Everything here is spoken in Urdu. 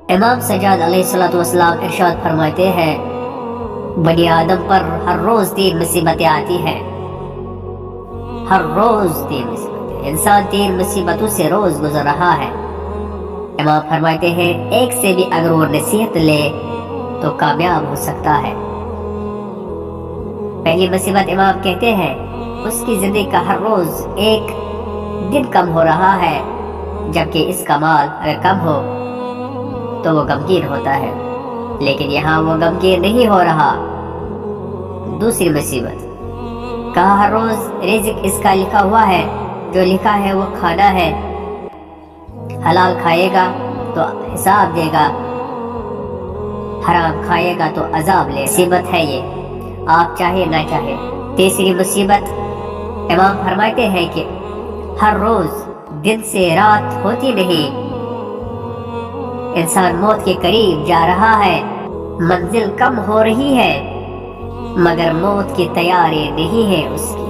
امام سجاد علیہ السلام ارشاد فرماتے ہیں، بنی آدم پر ہر روز 3 مصیبتیں آتی ہیں، ہر روز 3 مصیبتیں، انسان 3 مصیبتوں سے روز گزر رہا ہے۔ امام فرماتے ہیں ایک سے بھی اگر وہ نصیحت لے تو کامیاب ہو سکتا ہے۔ پہلی مصیبت امام کہتے ہیں اس کی زندگی کا ہر روز ایک دن کم ہو رہا ہے، جبکہ اس کا مال اگر کم ہو تو وہ غمگین ہوتا ہے، لیکن یہاں وہ غمگین نہیں ہو رہا۔ دوسری مصیبت کہا ہر روز رزق اس کا لکھا ہوا ہے، جو لکھا ہے وہ کھانا ہے، حلال کھائے گا تو حساب دے گا، حرام کھائے گا تو عذاب لے گا۔ مصیبت ہے یہ، آپ چاہے نہ چاہے۔ تیسری مصیبت امام فرماتے ہیں کہ ہر روز دن سے رات ہوتی نہیں، انسان موت کے قریب جا رہا ہے، منزل کم ہو رہی ہے، مگر موت کی تیاری نہیں ہے اس کی۔